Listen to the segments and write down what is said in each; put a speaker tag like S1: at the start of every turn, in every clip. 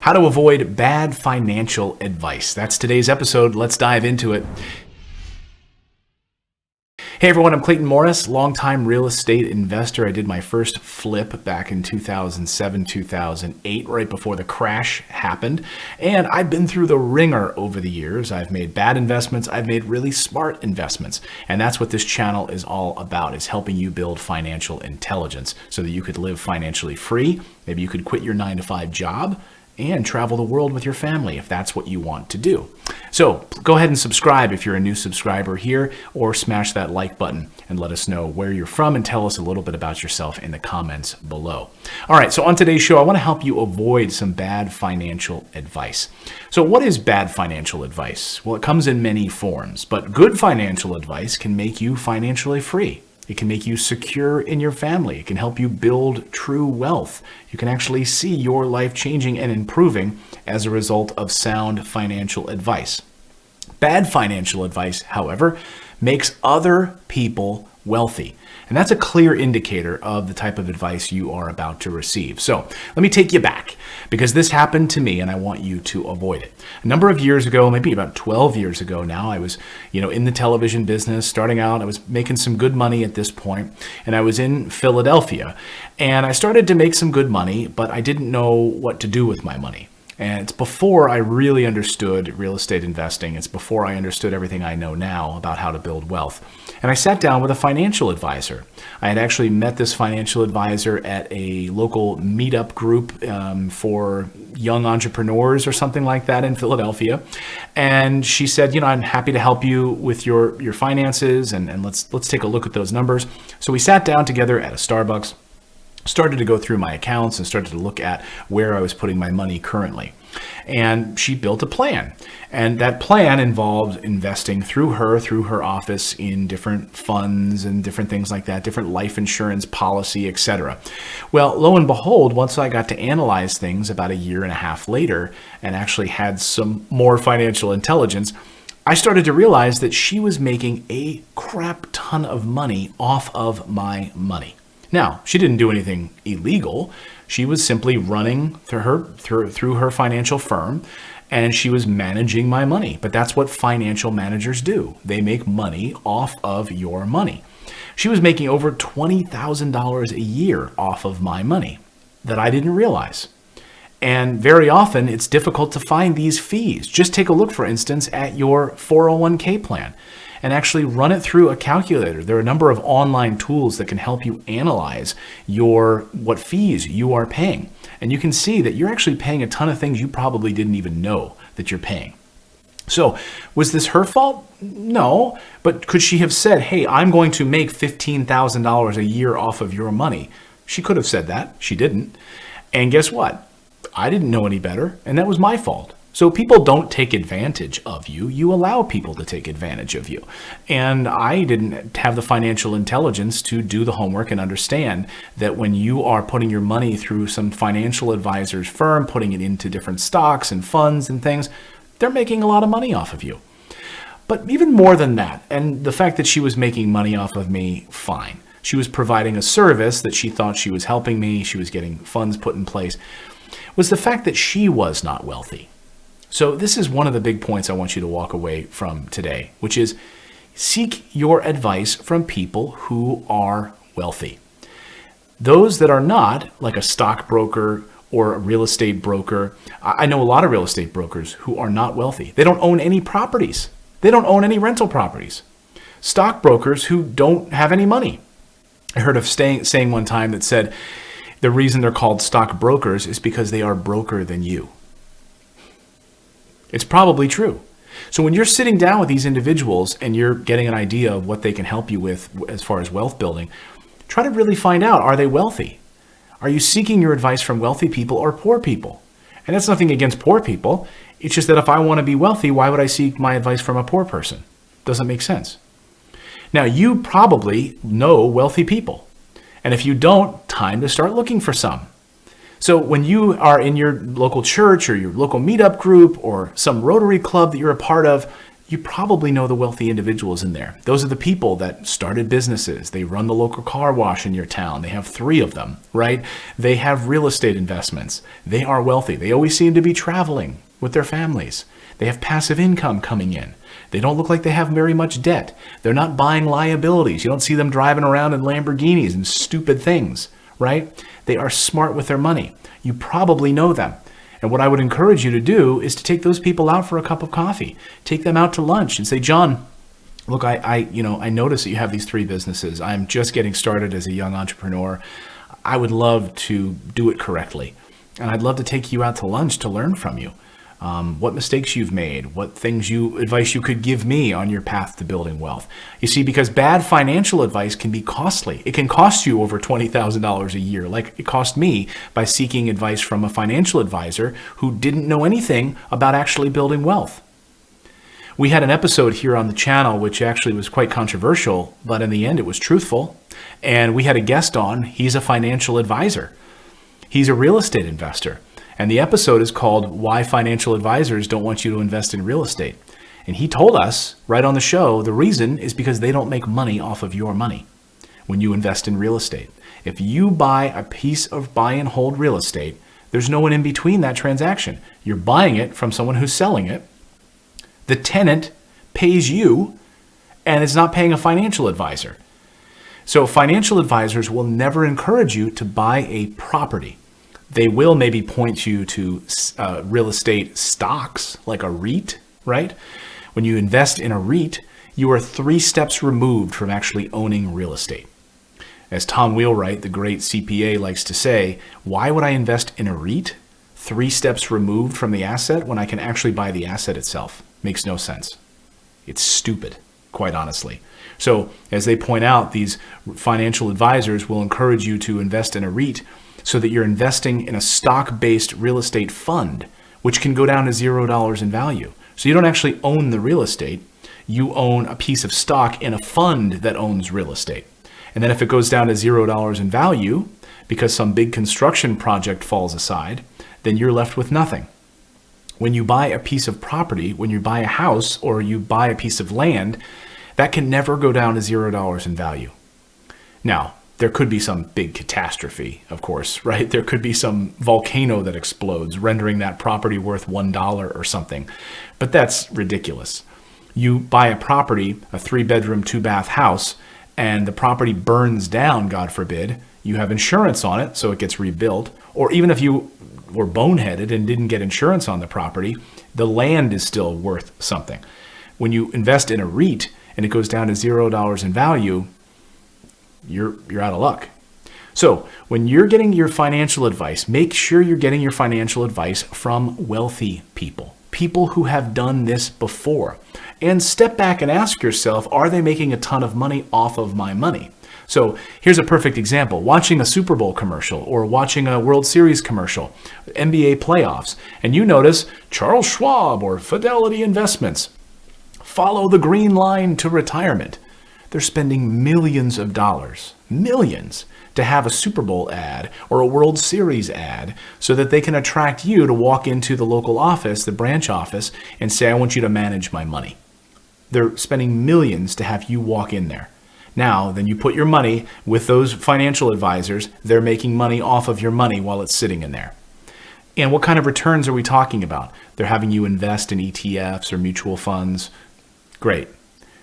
S1: How to avoid bad financial advice. That's today's episode. Let's dive into it. Hey everyone, I'm Clayton Morris, longtime real estate investor. I did my first flip back in 2007, 2008, right before the crash happened. And I've been through the ringer over the years. I've made bad investments. I've made really smart investments. And that's what this channel is all about, is helping you build financial intelligence so that you could live financially free. Maybe you could quit your 9-to-5 job and travel the world with your family if that's what you want to do. So go ahead and subscribe if you're a new subscriber here, or smash that like button and let us know where you're from and tell us a little bit about yourself in the comments below. All right, so on today's show, I want to help you avoid some bad financial advice. So what is bad financial advice? Well, it comes in many forms, but good financial advice can make you financially free. It can make you secure in your family. It can help you build true wealth. You can actually see your life changing and improving as a result of sound financial advice. Bad financial advice, however, makes other people wealthy. And that's a clear indicator of the type of advice you are about to receive. So let me take you back, because this happened to me and I want you to avoid it. A number of years ago, maybe about 12 years ago now, I was, in the television business, starting out. I was making some good money at this point, and I was in Philadelphia. And I started to make some good money, but I didn't know what to do with my money. And it's before I really understood real estate investing. It's before I understood everything I know now about how to build wealth. And I sat down with a financial advisor. I had actually met this financial advisor at a local meetup group for young entrepreneurs or something like that in Philadelphia. And she said, I'm happy to help you with your finances, and let's take a look at those numbers. So we sat down together at a Starbucks, started to go through my accounts and started to look at where I was putting my money currently. And she built a plan. And that plan involved investing through her office in different funds and different things like that, different life insurance policy, etc. Well, lo and behold, once I got to analyze things about a year and a half later and actually had some more financial intelligence, I started to realize that she was making a crap ton of money off of my money. Now, she didn't do anything illegal. She was simply running through her financial firm, and she was managing my money. But that's what financial managers do. They make money off of your money. She was making over $20,000 a year off of my money that I didn't realize. And very often, it's difficult to find these fees. Just take a look, for instance, at your 401k plan and actually run it through a calculator. There are a number of online tools that can help you analyze what fees you are paying. And you can see that you're actually paying a ton of things you probably didn't even know that you're paying. So was this her fault? No, but could she have said, hey, I'm going to make $15,000 a year off of your money? She could have said that. She didn't. And guess what? I didn't know any better, and that was my fault. So people don't take advantage of you. You allow people to take advantage of you. And I didn't have the financial intelligence to do the homework and understand that when you are putting your money through some financial advisor's firm, putting it into different stocks and funds and things, they're making a lot of money off of you. But even more than that, and the fact that she was making money off of me, fine. She was providing a service that she thought she was helping me, she was getting funds put in place, was the fact that she was not wealthy. So this is one of the big points I want you to walk away from today, which is seek your advice from people who are wealthy. Those that are not, like a stockbroker or a real estate broker. I know a lot of real estate brokers who are not wealthy. They don't own any properties. They don't own any rental properties. Stockbrokers who don't have any money. I heard of saying one time that said the reason they're called stockbrokers is because they are broker than you. It's probably true. So when you're sitting down with these individuals and you're getting an idea of what they can help you with as far as wealth building, try to really find out, are they wealthy? Are you seeking your advice from wealthy people or poor people? And that's nothing against poor people. It's just that if I want to be wealthy, why would I seek my advice from a poor person? Doesn't make sense. Now, you probably know wealthy people. And if you don't, time to start looking for some. So when you are in your local church or your local meetup group or some Rotary club that you're a part of, You probably know the wealthy individuals in there. Those are the people that started businesses. They run the local car wash in your town. They have 3 of them, right? They have real estate investments. They are wealthy. They always seem to be traveling with their families. They have passive income coming in. They don't look like they have very much debt. They're not buying liabilities. You don't see them driving around in Lamborghinis and stupid things, right? They are smart with their money. You probably know them. And what I would encourage you to do is to take those people out for a cup of coffee. Take them out to lunch and say, John, look, I notice that you have these 3 businesses. I'm just getting started as a young entrepreneur. I would love to do it correctly. And I'd love to take you out to lunch to learn from you. What mistakes you've made, what advice you could give me on your path to building wealth. You see, because bad financial advice can be costly. It can cost you over $20,000 a year, like it cost me by seeking advice from a financial advisor who didn't know anything about actually building wealth. We had an episode here on the channel which actually was quite controversial, but in the end it was truthful. And we had a guest on. He's a financial advisor. He's a real estate investor. And the episode is called Why Financial Advisors Don't Want You to Invest in Real Estate. And he told us right on the show, the reason is because they don't make money off of your money when you invest in real estate. If you buy a piece of buy and hold real estate, there's no one in between that transaction. You're buying it from someone who's selling it. The tenant pays you and is not paying a financial advisor. So financial advisors will never encourage you to buy a property. They will maybe point you to real estate stocks like a REIT, right? When you invest in a REIT, you are 3 steps removed from actually owning real estate. As Tom Wheelwright, the great CPA, likes to say, why would I invest in a REIT 3 steps removed from the asset when I can actually buy the asset itself? Makes no sense. It's stupid, quite honestly. So as they point out, these financial advisors will encourage you to invest in a REIT so that you're investing in a stock-based real estate fund, which can go down to $0 in value. So you don't actually own the real estate. You own a piece of stock in a fund that owns real estate. And then if it goes down to $0 in value, because some big construction project falls aside, then you're left with nothing. When you buy a piece of property, when you buy a house or you buy a piece of land, that can never go down to $0 in value. Now, there could be some big catastrophe, of course, right? There could be some volcano that explodes, rendering that property worth $1 or something. But that's ridiculous. You buy a property, a 3-bedroom, 2-bath house, and the property burns down, God forbid. You have insurance on it, so it gets rebuilt. Or even if you were boneheaded and didn't get insurance on the property, the land is still worth something. When you invest in a REIT and it goes down to $0 in value, you're out of luck. So when you're getting your financial advice, make sure you're getting your financial advice from wealthy people, people who have done this before. And step back and ask yourself, are they making a ton of money off of my money? So here's a perfect example. Watching a Super Bowl commercial or watching a World Series commercial, NBA playoffs, and you notice Charles Schwab or Fidelity Investments, follow the green line to retirement. They're spending millions of dollars, millions, to have a Super Bowl ad or a World Series ad so that they can attract you to walk into the local office, the branch office, and say, I want you to manage my money. They're spending millions to have you walk in there. Now, then you put your money with those financial advisors. They're making money off of your money while it's sitting in there. And what kind of returns are we talking about? They're having you invest in ETFs or mutual funds. Great,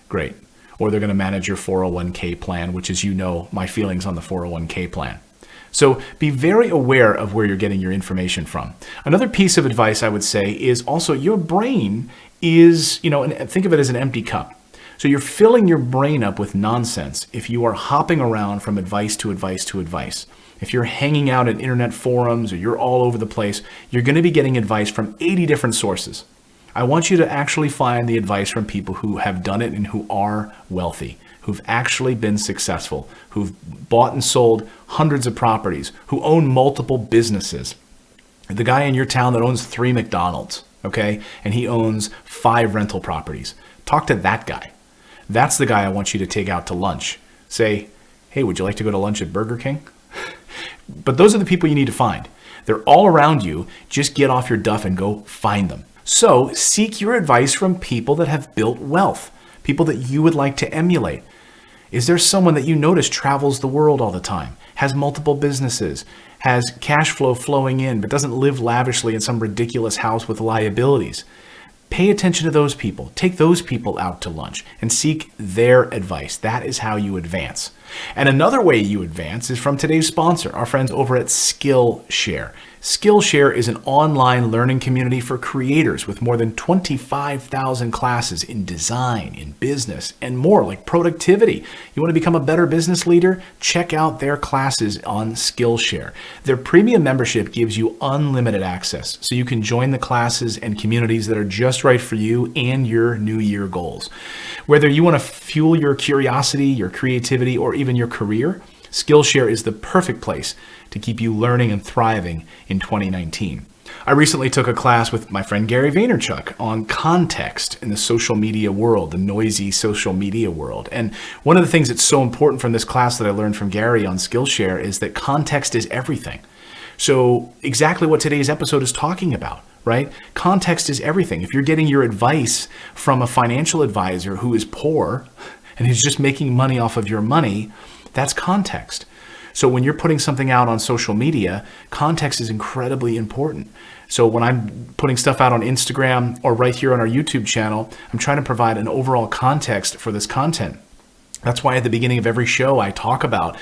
S1: great. Or they're going to manage your 401k plan, which is, my feelings on the 401k plan. So be very aware of where you're getting your information from. Another piece of advice I would say is also your brain is, and think of it as an empty cup. So you're filling your brain up with nonsense if you are hopping around from advice to advice to advice. If you're hanging out at internet forums or you're all over the place, you're going to be getting advice from 80 different sources. I want you to actually find the advice from people who have done it and who are wealthy, who've actually been successful, who've bought and sold hundreds of properties, who own multiple businesses. The guy in your town that owns 3 McDonald's, okay, and he owns 5 rental properties. Talk to that guy. That's the guy I want you to take out to lunch. Say, hey, would you like to go to lunch at Burger King? But those are the people you need to find. They're all around you. Just get off your duff and go find them. So seek your advice from people that have built wealth, people that you would like to emulate. Is there someone that you notice travels the world all the time, has multiple businesses, has cash flow flowing in, but doesn't live lavishly in some ridiculous house with liabilities? Pay attention to those people. Take those people out to lunch and seek their advice. That is how you advance. And another way you advance is from today's sponsor, our friends over at Skillshare. Skillshare is an online learning community for creators with more than 25,000 classes in design, in business, and more, like productivity. You want to become a better business leader? Check out their classes on Skillshare. Their premium membership gives you unlimited access, so you can join the classes and communities that are just right for you and your New Year goals. Whether you want to fuel your curiosity, your creativity, or even your career, Skillshare is the perfect place to keep you learning and thriving in 2019. I recently took a class with my friend Gary Vaynerchuk on context in the social media world, the noisy social media world. And one of the things that's so important from this class that I learned from Gary on Skillshare is that context is everything. So exactly what today's episode is talking about, right? Context is everything. If you're getting your advice from a financial advisor who is poor and who's just making money off of your money, that's context. So when you're putting something out on social media, context is incredibly important. So when I'm putting stuff out on Instagram or right here on our YouTube channel, I'm trying to provide an overall context for this content. That's why at the beginning of every show, I talk about,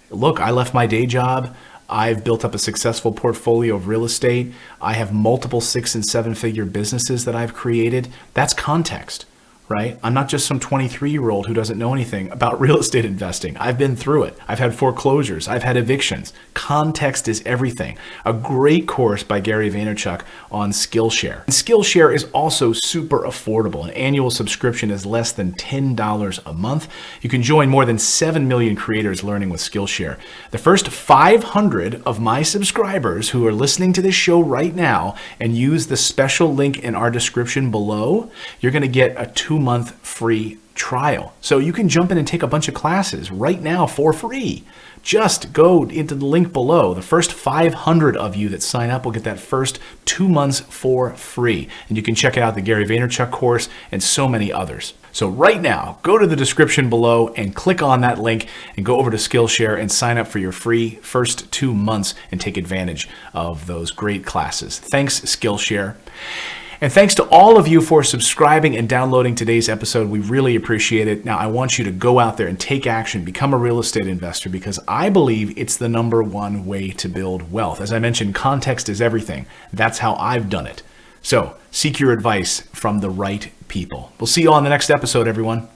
S1: look, I left my day job. I've built up a successful portfolio of real estate. I have multiple 6- and 7-figure businesses that I've created. That's context. Right? I'm not just some 23-year-old who doesn't know anything about real estate investing. I've been through it. I've had foreclosures. I've had evictions. Context is everything. A great course by Gary Vaynerchuk on Skillshare. And Skillshare is also super affordable. An annual subscription is less than $10 a month. You can join more than 7 million creators learning with Skillshare. The first 500 of my subscribers who are listening to this show right now and use the special link in our description below, you're going to get a 2-month free trial. So you can jump in and take a bunch of classes right now for free. Just go into the link below. The first 500 of you that sign up will get that first 2 months for free. And you can check out the Gary Vaynerchuk course and so many others. So right now, go to the description below and click on that link and go over to Skillshare and sign up for your free first 2 months and take advantage of those great classes. Thanks, Skillshare. And thanks to all of you for subscribing and downloading today's episode. We really appreciate it. Now, I want you to go out there and take action, become a real estate investor, because I believe it's the #1 way to build wealth. As I mentioned, context is everything. That's how I've done it. So seek your advice from the right people. We'll see you on the next episode, everyone.